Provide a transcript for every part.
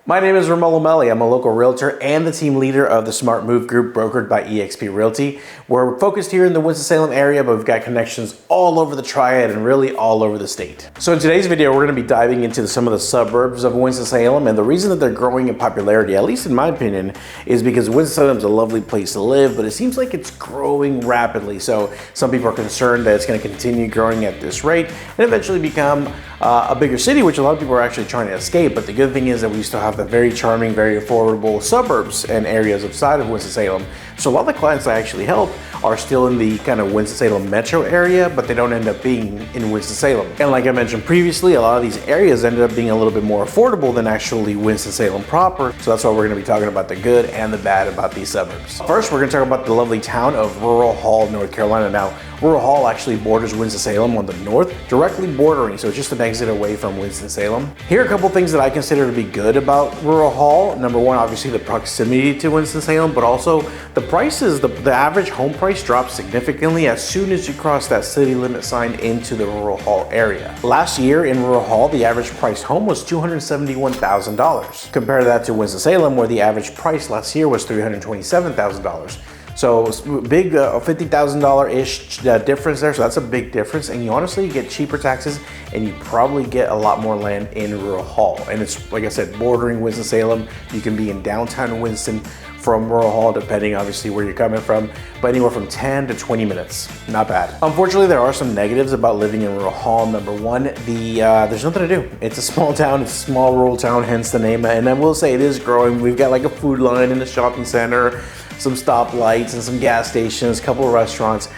My name is Ramon Lomeli. I'm a local realtor and the team leader of the Smart Move Group brokered by eXp Realty. We're focused here in the Winston-Salem area, but we've got connections all over the Triad and really all over the state. So in today's video, we're going to be diving into some of the suburbs of Winston-Salem, and the reason that they're growing in popularity, at least in my opinion, is because Winston-Salem is a lovely place to live, but it seems like it's growing rapidly. So some people are concerned that it's going to continue growing at this rate and eventually become a bigger city, which a lot of people are actually trying to escape. But the good thing is that we still have the very charming, very affordable suburbs and areas outside of Winston-Salem. So a lot of the clients I actually help are still in the kind of Winston-Salem metro area, but they don't end up being in Winston-Salem. And like I mentioned previously, a lot of these areas ended up being a little bit more affordable than actually Winston-Salem proper. So that's why we're going to be talking about the good and the bad about these suburbs. First, we're going to talk about the lovely town of Rural Hall, North Carolina. Now, Rural Hall actually borders Winston-Salem on the north, directly bordering, so it's just an exit away from Winston-Salem. Here are a couple things that I consider to be good about Rural Hall. Number one, obviously the proximity to Winston-Salem, but also the prices. The average home price drops significantly as soon as you cross that city limit sign into the Rural Hall area. Last year in Rural Hall, the average price home was $271,000. Compare that to Winston-Salem, where the average price last year was $327,000. So big $50,000-ish difference there, so that's a big difference. And you honestly get cheaper taxes, and you probably get a lot more land in Rural Hall. And it's, like I said, bordering Winston-Salem. You can be in downtown Winston from Rural Hall, depending obviously where you're coming from, but anywhere from 10 to 20 minutes, not bad. Unfortunately, there are some negatives about living in Rural Hall. Number one, there's nothing to do. It's a small town, it's a small rural town, hence the name. And I will say it is growing. We've got like a food line in the shopping center, some stoplights and some gas stations, a couple of restaurants.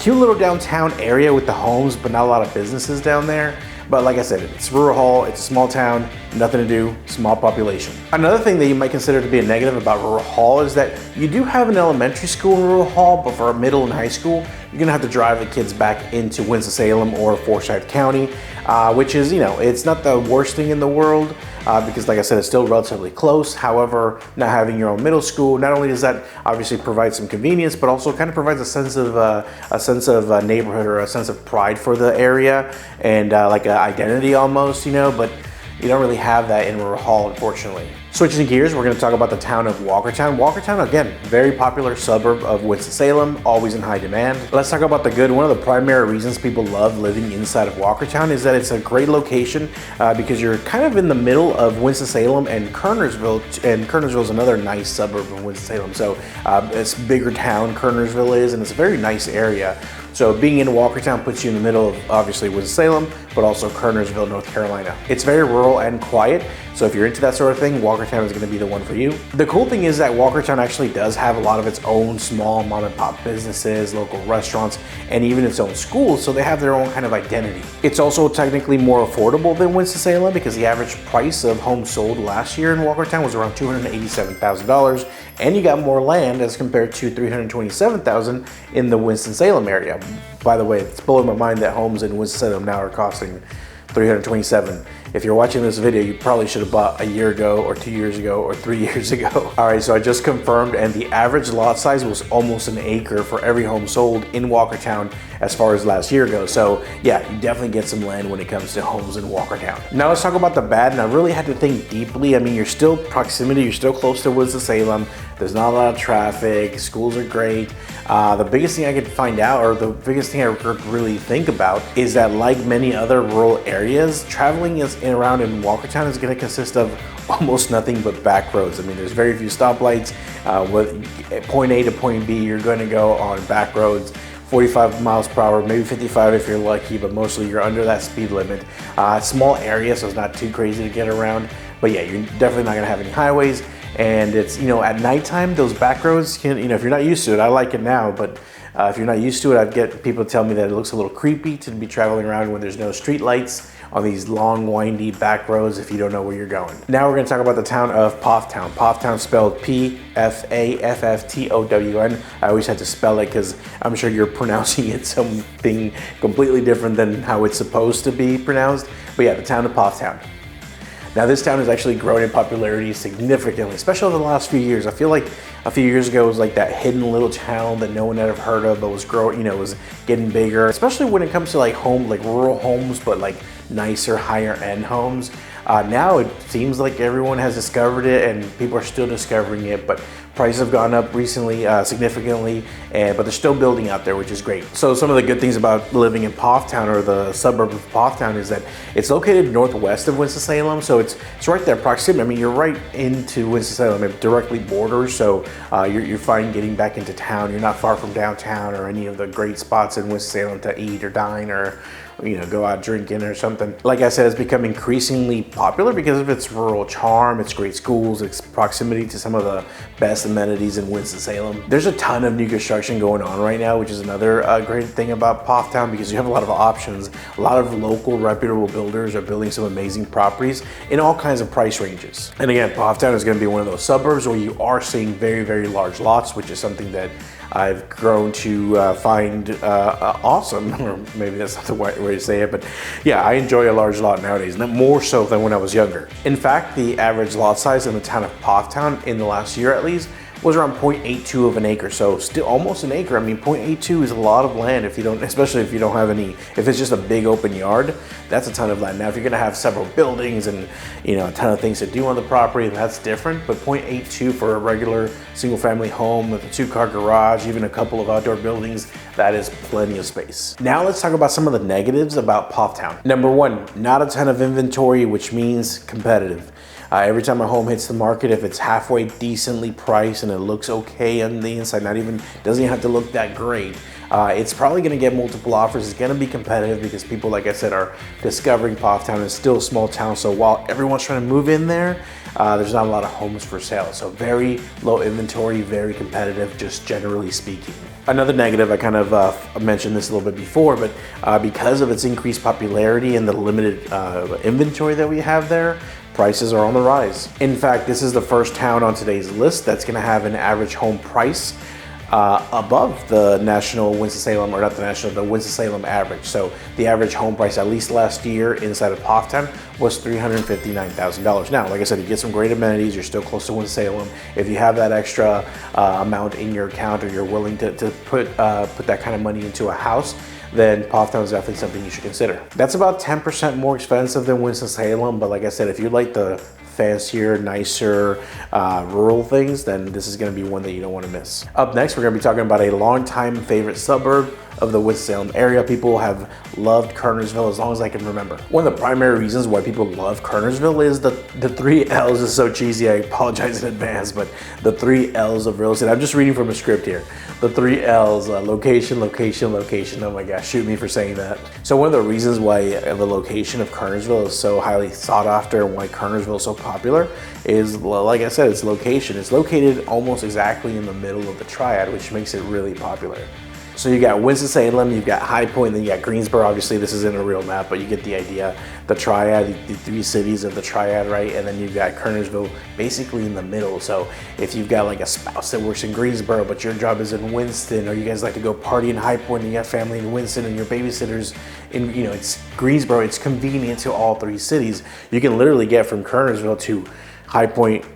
Cute little downtown area with the homes, but not a lot of businesses down there. But like I said, it's Rural Hall, it's a small town, nothing to do, small population. Another thing that you might consider to be a negative about Rural Hall is that you do have an elementary school in Rural Hall, but for a middle and high school, you're gonna have to drive the kids back into Winston-Salem or Forsyth County, which is, it's not the worst thing in the world, because like I said, it's still relatively close. However, not having your own middle school, not only does that obviously provide some convenience, but also kind of provides a sense of neighborhood or a sense of pride for the area and like an identity almost, but you don't really have that in Rural Hall, unfortunately. Switching gears, we're going to talk about the town of Walkertown. Walkertown, again, very popular suburb of Winston-Salem, always in high demand. Let's talk about the good. One of the primary reasons people love living inside of Walkertown is that it's a great location because you're kind of in the middle of Winston-Salem and Kernersville, and Kernersville is another nice suburb of Winston-Salem. So it's a bigger town, Kernersville is, and it's a very nice area. So being in Walkertown puts you in the middle of obviously Winston-Salem, but also Kernersville, North Carolina. It's very rural and quiet, so if you're into that sort of thing, Walkertown is going to be the one for you. The cool thing is that Walkertown actually does have a lot of its own small mom and pop businesses, local restaurants, and even its own schools, so they have their own kind of identity. It's also technically more affordable than Winston-Salem because the average price of homes sold last year in Walkertown was around $287,000, and you got more land as compared to $327,000 in the Winston-Salem area. By the way, it's blowing my mind that homes in Winston-Salem now are costing $327,000. If you're watching this video, you probably should have bought a year ago or 2 years ago or 3 years ago. All right, so I just confirmed, and the average lot size was almost an acre for every home sold in Walkertown as far as last year goes. So yeah, you definitely get some land when it comes to homes in Walkertown. Now let's talk about the bad, and I really had to think deeply. I mean, you're still proximity, you're still close to Winston-Salem. There's not a lot of traffic, schools are great. The biggest thing I could find out, or the biggest thing I could really think about, is that like many other rural areas, traveling around in Walkertown is going to consist of almost nothing but back roads. I mean, there's very few stoplights. With point A to point B, you're going to go on back roads, 45 miles per hour, maybe 55 if you're lucky, but mostly you're under that speed limit. Small area, so it's not too crazy to get around. But yeah, you're definitely not going to have any highways. And it's, at nighttime, those back roads can, if you're not used to it, I like it now, but if you're not used to it, I'd get people to tell me that it looks a little creepy to be traveling around when there's no street lights on these long, windy back roads if you don't know where you're going. Now we're going to talk about the town of Pfafftown. Pfafftown spelled P-F-A-F-F-T-O-W-N. I always had to spell it because I'm sure you're pronouncing it something completely different than how it's supposed to be pronounced. But yeah, the town of Pfafftown. Now this town has actually grown in popularity significantly, especially over the last few years. I feel like a few years ago it was like that hidden little town that no one had ever heard of, but was growing, was getting bigger, especially when it comes to like rural homes, but like nicer, higher end homes. Now it seems like everyone has discovered it and people are still discovering it, but prices have gone up recently significantly, but they're still building out there, which is great. So some of the good things about living in Pfafftown, or the suburb of Pfafftown, is that it's located northwest of Winston-Salem, so it's right there, proximity. I mean, you're right into Winston-Salem, it directly borders, so you're fine getting back into town. You're not far from downtown or any of the great spots in Winston-Salem to eat or dine or go out drinking or something. Like I said, it's become increasingly popular because of its rural charm, its great schools, its proximity to some of the best amenities in Winston-Salem. There's a ton of new construction going on right now, which is another great thing about Pfafftown, because you have a lot of options. A lot of local reputable builders are building some amazing properties in all kinds of price ranges. And again, Pfafftown is going to be one of those suburbs where you are seeing very, very large lots, which is something that I've grown to find awesome, or maybe that's not the right way to say it, but yeah, I enjoy a large lot nowadays, more so than when I was younger. In fact, the average lot size in the town of Pfafftown in the last year at least was around 0.82 of an acre, so still almost an acre. I mean, 0.82 is a lot of land if you don't, especially if you don't have any, if it's just a big open yard, that's a ton of land. Now, if you're gonna have several buildings and a ton of things to do on the property, that's different, but 0.82 for a regular single family home with a 2-car garage, even a couple of outdoor buildings, that is plenty of space. Now let's talk about some of the negatives about Pfafftown. Number one, not a ton of inventory, which means competitive. Every time a home hits the market, if it's halfway decently priced and it looks okay on the inside, doesn't even have to look that great, it's probably going to get multiple offers. It's going to be competitive because people, like I said, are discovering Pfafftown. It's still a small town, so while everyone's trying to move in there, there's not a lot of homes for sale. So very low inventory, very competitive, just generally speaking. Another negative, I kind of mentioned this a little bit before, but because of its increased popularity and the limited inventory that we have there, prices are on the rise. In fact, this is the first town on today's list that's going to have an average home price above the national Winston-Salem, or not the national, the Winston-Salem average. So the average home price, at least last year inside of Pfafftown, was $359,000. Now, like I said, you get some great amenities, you're still close to Winston-Salem. If you have that extra amount in your account, or you're willing to put that kind of money into a house, then Pfafftown is definitely something you should consider. That's about 10% more expensive than Winston-Salem, but like I said, if you like the fancier, nicer, rural things, then this is going to be one that you don't want to miss. Up next, we're going to be talking about a longtime favorite suburb of the Winston-Salem area. People have loved Kernersville as long as I can remember. One of the primary reasons why people love Kernersville is the 3 L's. Is so cheesy, I apologize in advance, but the 3 L's of real estate. I'm just reading from a script here. The 3 L's, location, location, location. Oh my gosh, shoot me for saying that. So one of the reasons why the location of Kernersville is so highly sought after, and why Kernersville is so popular, is, like I said, its location. It's located almost exactly in the middle of the triad, which makes it really popular. So you got Winston-Salem, you've got High Point, then you got Greensboro. Obviously this isn't a real map, but you get the idea. The triad, the 3 cities of the triad, right? And then you've got Kernersville basically in the middle. So if you've got like a spouse that works in Greensboro, but your job is in Winston, or you guys like to go party in High Point and you have family in Winston and your babysitter's in, it's Greensboro, it's convenient to all 3 cities. You can literally get from Kernersville to High Point,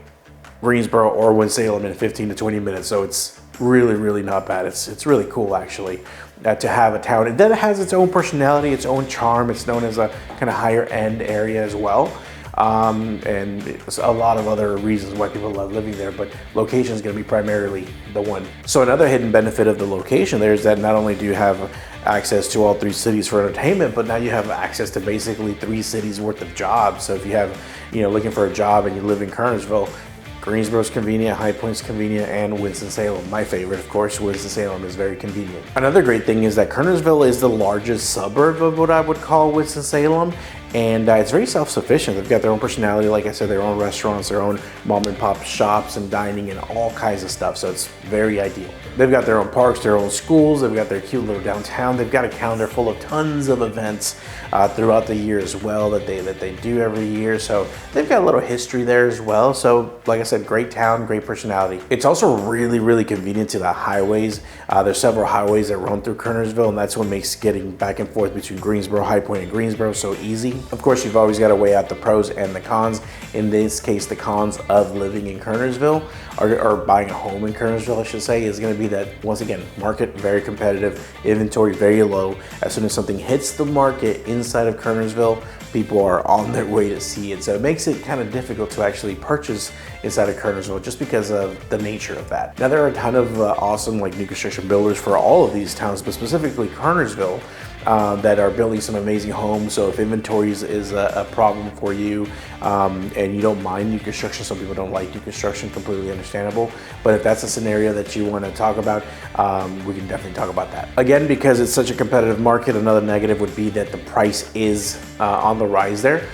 Greensboro, or Winston-Salem in 15 to 20 minutes. So it's really, really not bad. It's really cool actually to have a town. And then it has its own personality, its own charm. It's known as a kind of higher end area as well. And it's a lot of other reasons why people love living there, but location is going to be primarily the one. So another hidden benefit of the location there is that not only do you have access to all 3 cities for entertainment, but now you have access to basically 3 cities worth of jobs. So if you have, looking for a job and you live in Kernersville, Greensboro's convenient, High Point's convenient, and Winston-Salem, my favorite, of course, Winston-Salem is very convenient. Another great thing is that Kernersville is the largest suburb of what I would call Winston-Salem, and it's very self-sufficient. They've got their own personality, like I said, their own restaurants, their own mom and pop shops and dining and all kinds of stuff, so it's very ideal. They've got their own parks, their own schools, they've got their cute little downtown, they've got a calendar full of tons of events throughout the year as well that they do every year, so they've got a little history there as well. So like I said, great town, great personality. It's also really, really convenient to the highways. There's several highways that run through Kernersville, and that's what makes getting back and forth between Greensboro, High Point, and Greensboro so easy. Of course, you've always got to weigh out the pros and the cons. In this case, the cons of living in Kernersville, or buying a home in Kernersville, I should say, is going to be that, once again, market very competitive, inventory very low. As soon as something hits the market inside of Kernersville, people are on their way to see it. So it makes it kind of difficult to actually purchase inside of Kernersville just because of the nature of that. Now there are a ton of awesome like new construction builders for all of these towns, but specifically Kernersville, that are building some amazing homes. So if inventory is a problem for you and you don't mind new construction, some people don't like new construction, completely understandable. But if that's a scenario that you want to talk about, we can definitely talk about that. Again, because it's such a competitive market, another negative would be that the price is on the rise there.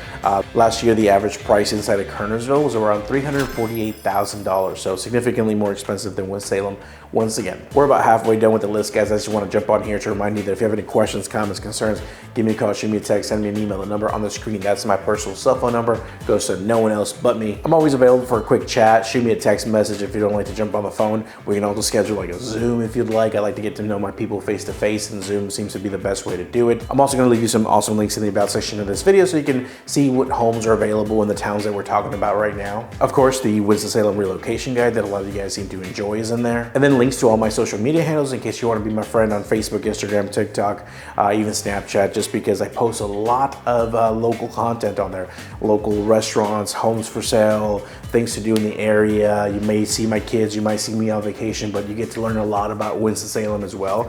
Last year, the average price inside of Kernersville was around $348,000, so significantly more expensive than Winston-Salem. Once again, we're about halfway done with the list, guys. I just want to jump on here to remind you that if you have any questions, comments, concerns, give me a call, shoot me a text, send me an email. The number on the screen, that's my personal cell phone number. Goes to no one else but me. I'm always available for a quick chat. Shoot me a text message if you don't like to jump on the phone. We can also schedule like a Zoom if you'd like. I like to get to know my people face to face, and Zoom seems to be the best way to do it. I'm also going to leave you some awesome links in the about section of this video so you can see what homes are available in the towns that we're talking about right now. Of course, the Winston-Salem relocation guide that a lot of you guys seem to enjoy is in there. And then links to all my social media handles in case you want to be my friend on Facebook, Instagram, TikTok, even Snapchat, just because I post a lot of local content on there. Local restaurants, homes for sale, things to do in the area. You may see my kids, you might see me on vacation, but you get to learn a lot about Winston-Salem as well,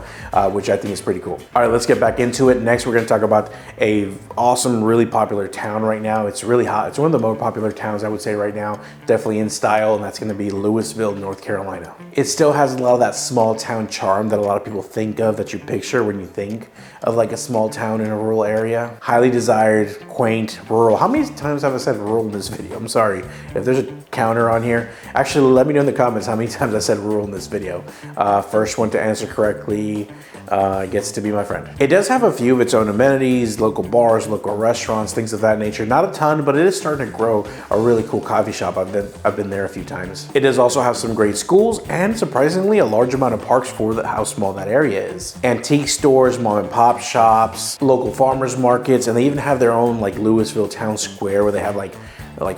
which I think is pretty cool. All right, let's get back into it. Next, we're going to talk about a awesome, really popular town right now. It's really hot. It's one of the more popular towns, I would say, right now, definitely in style, and that's going to be Lewisville, North Carolina. It still has a lot of that small town charm that a lot of people think of, that you picture when you think of like a small town in a rural area. Highly desired, quaint, rural. How many times have I said rural in this video? I'm sorry. If there's a counter on here, actually let me know in the comments how many times I said rural in this video. First one to answer correctly gets to be my friend. It does have a few of its own amenities, local bars, local restaurants, things of that nature. Not a ton, but it is starting to grow a really cool coffee shop. I've been there a few times. It does also have some great schools and surprisingly a large amount of parks for how small that area is. Antique stores, mom and pop shops, local farmers markets, and they even have their own like Lewisville Town Square where they have like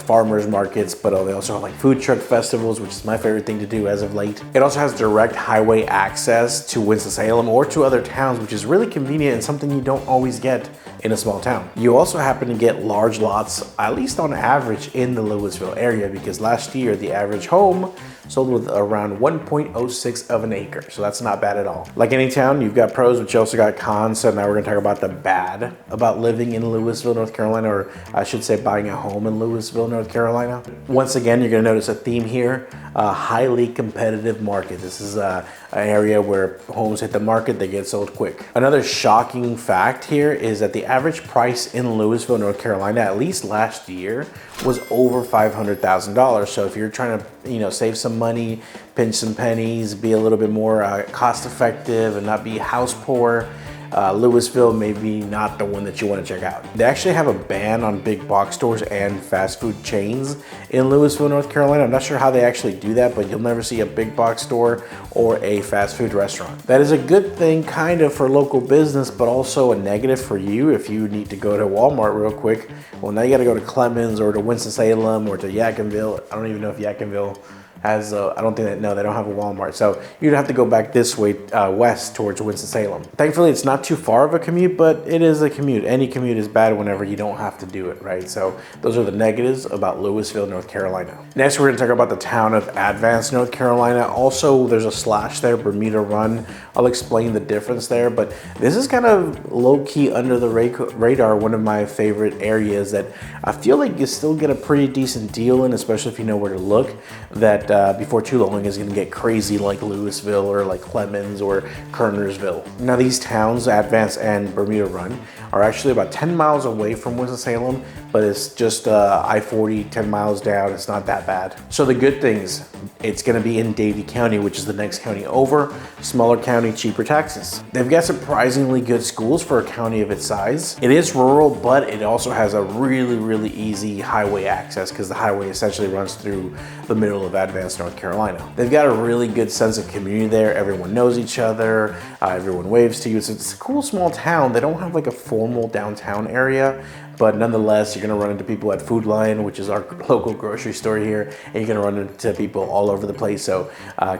farmers markets, but they also have like food truck festivals, which is my favorite thing to do as of late. It also has direct highway access to Winston-Salem or to other towns, which is really convenient and something you don't always get in a small town. You also happen to get large lots, at least on average, in the Lewisville area, because last year the average home sold with around 1.06 of an acre. So that's not bad at all. Like any town, you've got pros, but you also got cons. So now we're gonna talk about the bad about living in Lewisville, North Carolina, or I should say buying a home in Lewisville, North Carolina. Once again, you're gonna notice a theme here, a highly competitive market. This is an area where homes hit the market, they get sold quick. Another shocking fact here is that the average price in Lewisville, North Carolina, at least last year, was over $500,000. So if you're trying to, save some money, pinch some pennies, be a little bit more cost effective and not be house poor, Lewisville may be not the one that you want to check out. They actually have a ban on big box stores and fast food chains in Lewisville, North Carolina. I'm not sure how they actually do that, but you'll never see a big box store or a fast food restaurant. That is a good thing kind of for local business, but also a negative for you if you need to go to Walmart real quick. Well, now you got to go to Clemmons or to Winston-Salem or to Yadkinville. I don't even know if Yadkinville has I don't think that, no, they don't have a Walmart. So you'd have to go back this way west towards Winston-Salem. Thankfully, it's not too far of a commute, but it is a commute. Any commute is bad whenever you don't have to do it, right? So those are the negatives about Lewisville, North Carolina. Next, we're gonna talk about the town of Advance, North Carolina. Also, there's a slash there, Bermuda Run. I'll explain the difference there, but this is kind of low-key under the radar, one of my favorite areas that I feel like you still get a pretty decent deal in, especially if you know where to look, that before too long is going to get crazy like Lewisville or like Clemmons or Kernersville. Now these towns, Advance and Bermuda Run, are actually about 10 miles away from Winston-Salem, but it's just I-40, 10 miles down. It's not that bad. So the good things, it's going to be in Davie County, which is the next county over. Smaller county, cheaper taxes. They've got surprisingly good schools for a county of its size. It is rural, but it also has a really, really easy highway access because the highway essentially runs through the middle of Advance, North Carolina. They've got a really good sense of community there. Everyone knows each other. Everyone waves to you. It's a cool small town. They don't have like a formal downtown area, but nonetheless, you're gonna run into people at Food Lion, which is our local grocery store here, and you're gonna run into people all over the place. So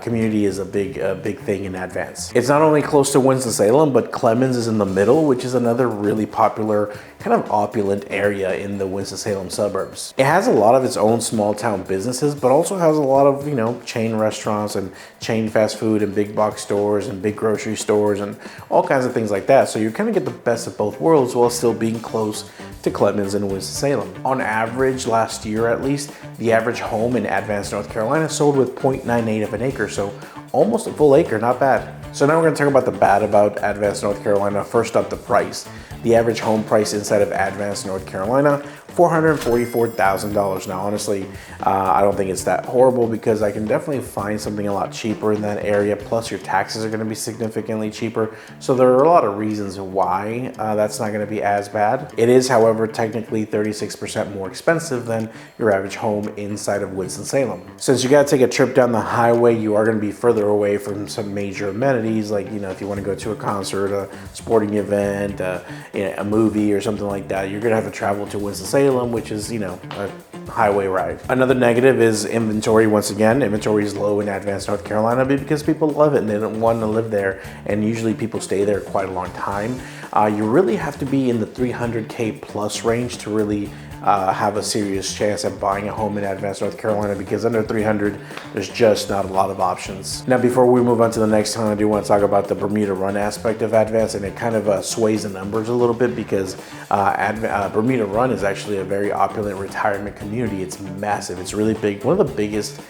community is a big thing in Advance. It's not only close to Winston-Salem, but Clemmons is in the middle, which is another really popular kind of opulent area in the Winston-Salem suburbs. It has a lot of its own small town businesses, but also has a lot of, you know, chain restaurants and chain fast food and big box stores and big grocery stores and all kinds of things like that. So you kind of get the best of both worlds while still being close to Clemmons and Winston-Salem. On average, last year at least, the average home in Advance, North Carolina sold with 0.98 of an acre, so almost a full acre, not bad. So now we're gonna talk about the bad about Advance, North Carolina. First up, the price. The average home price inside of Advance, North Carolina, $444,000. Now, honestly, I don't think it's that horrible because I can definitely find something a lot cheaper in that area. Plus, your taxes are going to be significantly cheaper. So there are a lot of reasons why that's not going to be as bad. It is, however, technically 36% more expensive than your average home inside of Winston-Salem. Since you got to take a trip down the highway, you are going to be further away from some major amenities, like, you know, if you want to go to a concert, a sporting event, a movie or something like that, you're going to have to travel to Winston-Salem, which is, you know, a highway ride. Another negative is inventory. Once again, inventory is low in Advance, North Carolina because people love it and they don't want to live there, and usually people stay there quite a long time. You really have to be in the 300K plus range to really have a serious chance at buying a home in Advance, North Carolina, because under 300, there's just not a lot of options. Now, before we move on to the next one, I do want to talk about the Bermuda Run aspect of Advance, and it kind of sways the numbers a little bit because Bermuda Run is actually a very opulent retirement community. It's massive. It's really big, one of the biggest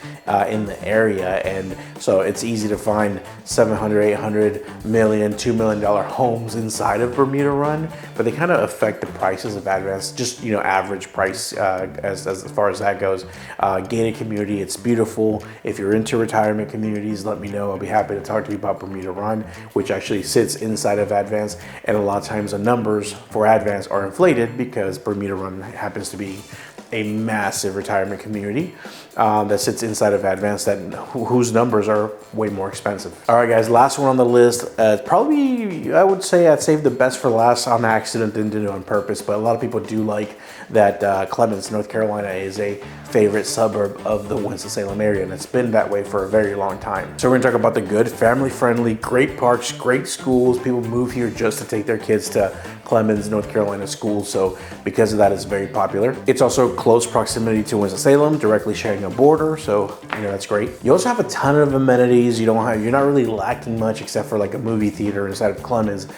in the area, and so it's easy to find 700, 800 million, $2 million homes inside of Bermuda Run, but they kind of affect the prices of Advance, just, you know, average price as far as that goes. Gated community, it's beautiful. If you're into retirement communities, let me know. I'll be happy to talk to you about Bermuda Run, which actually sits inside of Advance, and a lot of times the numbers for Advance are inflated because Bermuda Run happens to be a massive retirement community that sits inside of Advance whose numbers are way more expensive. All right, guys, last one on the list. Probably, I would say I'd save the best for last on accident, didn't do it on purpose, but a lot of people do like that Clemmons, North Carolina is a favorite suburb of the Winston-Salem area, and it's been that way for a very long time. So we're gonna talk about the good, family-friendly, great parks, great schools. People move here just to take their kids to Clemmons, North Carolina schools, so because of that, it's very popular. It's also close proximity to Winston-Salem, directly sharing a border, so you know that's great. You also have a ton of amenities. You're not really lacking much except for like a movie theater inside of Clemmons.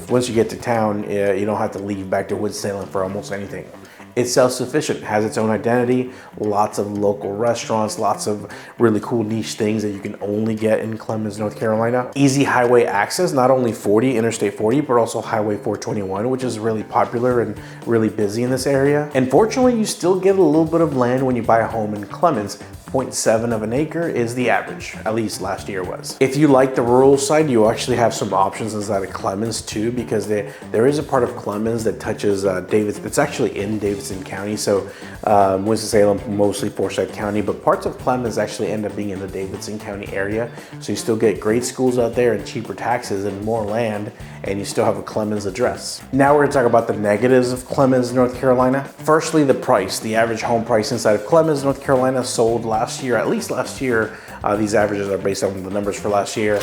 Once you get to town, you don't have to leave back to Winston-Salem for almost anything. It's self-sufficient, has its own identity, lots of local restaurants, lots of really cool niche things that you can only get in Clemmons, North Carolina. Easy highway access, not only Interstate 40, but also Highway 421, which is really popular and really busy in this area. And fortunately, you still get a little bit of land when you buy a home in Clemmons. 0.7 of an acre is the average, at least last year was. If you like the rural side, you actually have some options inside of Clemmons too, because there is a part of Clemmons that touches Davidson. It's actually in Davidson County, so Winston-Salem, mostly Forsyth County, but parts of Clemmons actually end up being in the Davidson County area. So you still get great schools out there and cheaper taxes and more land, and you still have a Clemmons address. Now we're gonna talk about the negatives of Clemmons, North Carolina. Firstly, the price. The average home price inside of Clemmons, North Carolina sold last year, at least last year, these averages are based on the numbers for last year,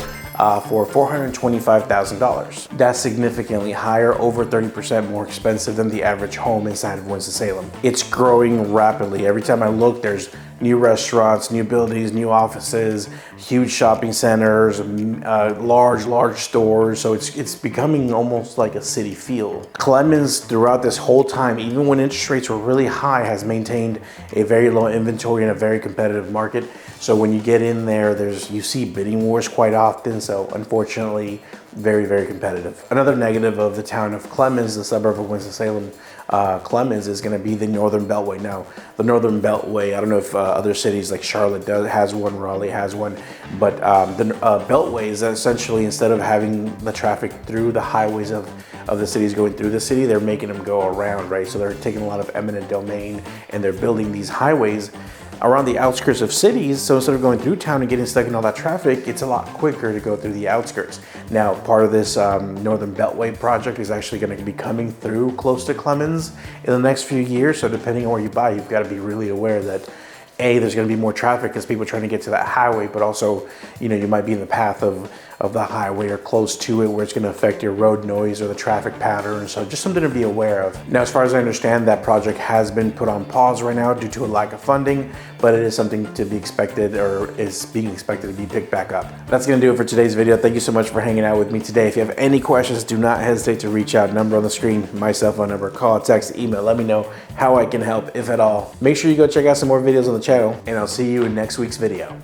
for $425,000. That's significantly higher, over 30% more expensive than the average home inside of Winston-Salem. It's growing rapidly. Every time I look, there's new restaurants, new buildings, new offices, huge shopping centers, large stores. So it's becoming almost like a city feel. Clemmons, throughout this whole time, even when interest rates were really high, has maintained a very low inventory in a very competitive market. So when you get in there, you see bidding wars quite often. So unfortunately, very, very competitive. Another negative of the town of Clemmons, the suburb of Winston-Salem, Clemmons, is going to be the Northern Beltway. Now, the Northern Beltway, I don't know if other cities like Charlotte has one, Raleigh has one, but the Beltway is essentially, instead of having the traffic through the highways of the cities going through the city, they're making them go around, right? So they're taking a lot of eminent domain and they're building these highways around the outskirts of cities. So instead of going through town and getting stuck in all that traffic, it's a lot quicker to go through the outskirts. Now, part of this Northern Beltway project is actually going to be coming through close to Clemmons in the next few years. So depending on where you buy, you've got to be really aware that there's going to be more traffic because people are trying to get to that highway, but also, you know, you might be in the path of the highway or close to it where it's going to affect your road noise or the traffic pattern. So just something to be aware of. Now, as far as I understand, that project has been put on pause right now due to a lack of funding, but it is something to be expected, or is being expected to be picked back up. That's going to do it for today's video. Thank you so much for hanging out with me today. If you have any questions, do not hesitate to reach out. Number on the screen, my cell phone number, call, text, email. Let me know how I can help, if at all. Make sure you go check out some more videos on the channel, and I'll see you in next week's video.